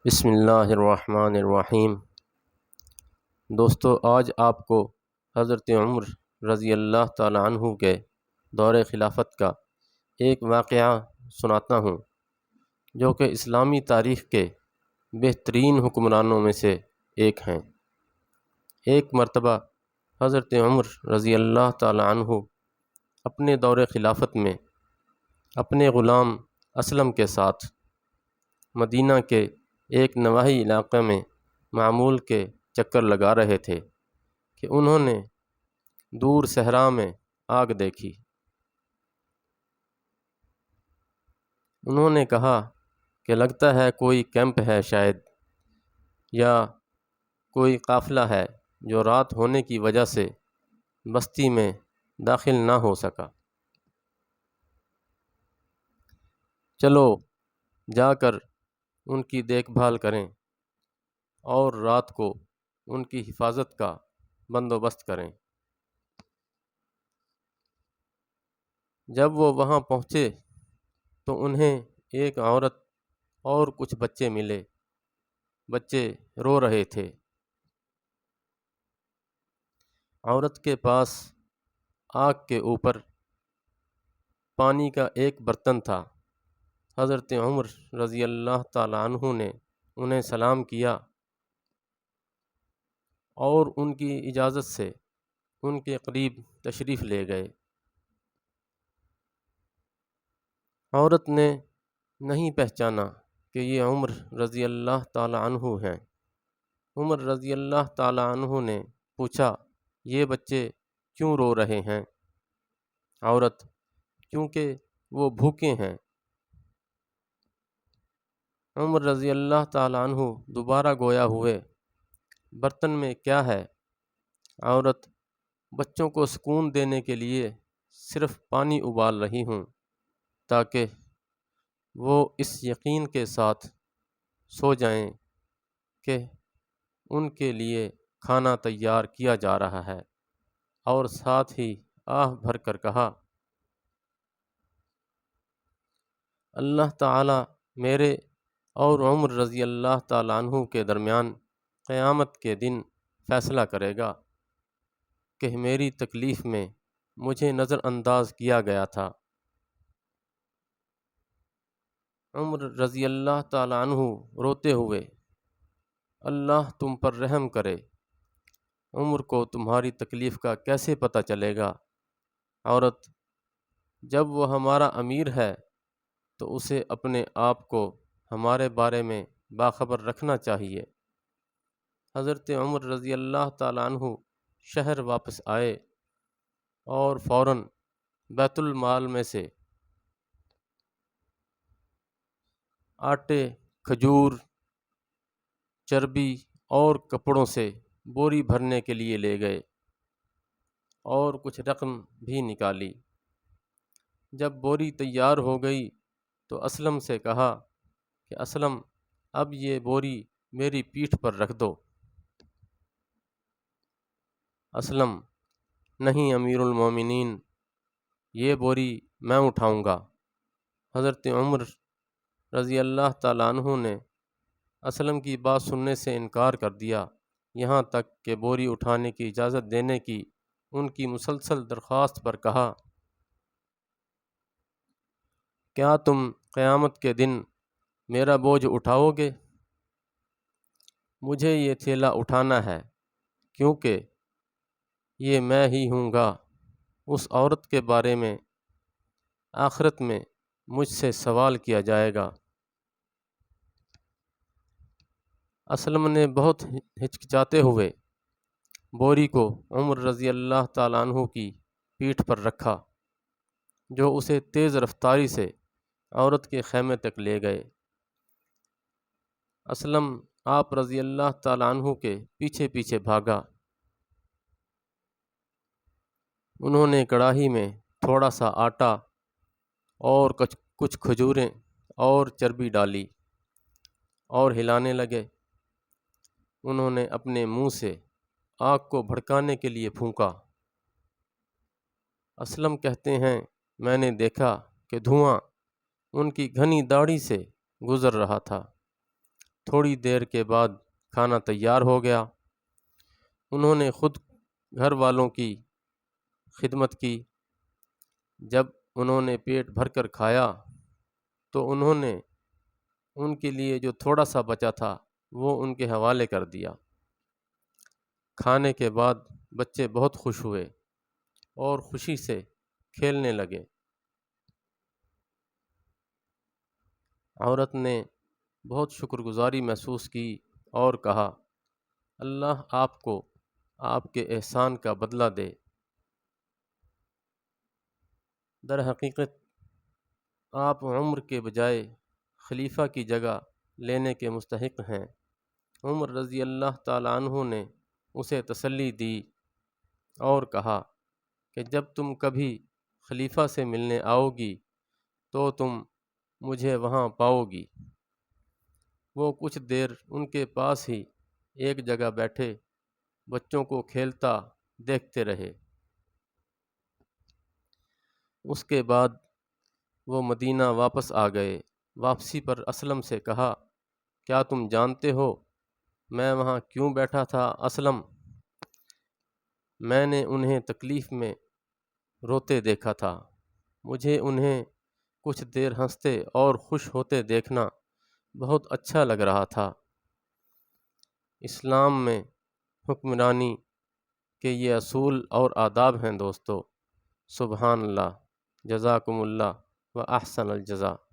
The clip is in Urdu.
بسم اللہ الرحمن الرحیم۔ دوستو، آج آپ کو حضرت عمر رضی اللہ تعالی عنہ کے دور خلافت کا ایک واقعہ سناتا ہوں جو کہ اسلامی تاریخ کے بہترین حکمرانوں میں سے ایک ہیں۔ ایک مرتبہ حضرت عمر رضی اللہ تعالی عنہ اپنے دور خلافت میں اپنے غلام اسلم کے ساتھ مدینہ کے ایک نواحی علاقے میں معمول کے چکر لگا رہے تھے کہ انہوں نے دور صحرا میں آگ دیکھی۔ انہوں نے کہا کہ لگتا ہے کوئی کیمپ ہے شاید، یا کوئی قافلہ ہے جو رات ہونے کی وجہ سے بستی میں داخل نہ ہو سکا۔ چلو جا کر ان کی دیکھ بھال کریں اور رات کو ان کی حفاظت کا بندوبست کریں۔ جب وہ وہاں پہنچے تو انہیں ایک عورت اور کچھ بچے ملے۔ بچے رو رہے تھے۔ عورت کے پاس آگ کے اوپر پانی کا ایک برتن تھا۔ حضرت عمر رضی اللہ تعالی عنہ نے انہیں سلام کیا اور ان کی اجازت سے ان کے قریب تشریف لے گئے۔ عورت نے نہیں پہچانا کہ یہ عمر رضی اللہ تعالی عنہ ہیں۔ عمر رضی اللہ تعالی عنہ نے پوچھا، یہ بچے کیوں رو رہے ہیں؟ عورت: کیونکہ وہ بھوکے ہیں۔ عمر رضی اللہ تعالی عنہ دوبارہ گویا ہوئے، برتن میں کیا ہے؟ عورت: بچوں کو سکون دینے کے لیے صرف پانی ابال رہی ہوں تاکہ وہ اس یقین کے ساتھ سو جائیں کہ ان کے لیے کھانا تیار کیا جا رہا ہے، اور ساتھ ہی آہ بھر کر کہا، اللہ تعالی میرے اور عمر رضی اللہ تعالی عنہ کے درمیان قیامت کے دن فیصلہ کرے گا کہ میری تکلیف میں مجھے نظر انداز کیا گیا تھا۔ عمر رضی اللہ تعالی عنہ روتے ہوئے: اللہ تم پر رحم کرے، عمر کو تمہاری تکلیف کا کیسے پتہ چلے گا؟ عورت: جب وہ ہمارا امیر ہے تو اسے اپنے آپ کو ہمارے بارے میں باخبر رکھنا چاہیے۔ حضرت عمر رضی اللہ تعالی عنہ شہر واپس آئے اور فوراً بیت المال میں سے آٹے، کھجور، چربی اور کپڑوں سے بوری بھرنے کے لیے لے گئے اور کچھ رقم بھی نکالی۔ جب بوری تیار ہو گئی تو اسلم سے کہا کہ اسلم، اب یہ بوری میری پیٹھ پر رکھ دو۔ اسلم: نہیں امیر المومنین، یہ بوری میں اٹھاؤں گا۔ حضرت عمر رضی اللہ تعالی عنہ نے اسلم کی بات سننے سے انکار کر دیا، یہاں تک کہ بوری اٹھانے کی اجازت دینے کی ان کی مسلسل درخواست پر کہا، کیا تم قیامت کے دن میرا بوجھ اٹھاؤ گے؟ مجھے یہ تھیلا اٹھانا ہے، کیونکہ یہ میں ہی ہوں گا۔ اس عورت کے بارے میں آخرت میں مجھ سے سوال کیا جائے گا۔ اسلم نے بہت ہچکچاتے ہوئے بوری کو عمر رضی اللہ تعالی عنہ کی پیٹھ پر رکھا، جو اسے تیز رفتاری سے عورت کے خیمے تک لے گئے۔ اسلم آپ رضی اللہ تعالی عنہ کے پیچھے پیچھے بھاگا۔ انہوں نے کڑاہی میں تھوڑا سا آٹا اور کچھ کھجوریں اور چربی ڈالی اور ہلانے لگے۔ انہوں نے اپنے منہ سے آگ کو بھڑکانے کے لیے پھونکا۔ اسلم کہتے ہیں، میں نے دیکھا کہ دھواں ان کی گھنی داڑھی سے گزر رہا تھا۔ تھوڑی دیر کے بعد کھانا تیار ہو گیا۔ انہوں نے خود گھر والوں کی خدمت کی۔ جب انہوں نے پیٹ بھر کر کھایا تو انہوں نے ان کے لیے جو تھوڑا سا بچا تھا وہ ان کے حوالے کر دیا۔ کھانے کے بعد بچے بہت خوش ہوئے اور خوشی سے کھیلنے لگے۔ عورت نے بہت شکر گزاری محسوس کی اور کہا، اللہ آپ کو آپ کے احسان کا بدلہ دے۔ در حقیقت آپ عمر کے بجائے خلیفہ کی جگہ لینے کے مستحق ہیں۔ عمر رضی اللہ تعالیٰ عنہ نے اسے تسلی دی اور کہا کہ جب تم کبھی خلیفہ سے ملنے آؤ گی تو تم مجھے وہاں پاؤ گی۔ وہ کچھ دیر ان کے پاس ہی ایک جگہ بیٹھے بچوں کو کھیلتا دیکھتے رہے۔ اس کے بعد وہ مدینہ واپس آ گئے۔ واپسی پر اسلم سے کہا، کیا تم جانتے ہو میں وہاں کیوں بیٹھا تھا؟ اسلم، میں نے انہیں تکلیف میں روتے دیکھا تھا۔ مجھے انہیں کچھ دیر ہنستے اور خوش ہوتے دیکھنا بہت اچھا لگ رہا تھا۔ اسلام میں حکمرانی کے یہ اصول اور آداب ہیں دوستو۔ سبحان اللہ، جزاکم اللہ و احسن الجزا۔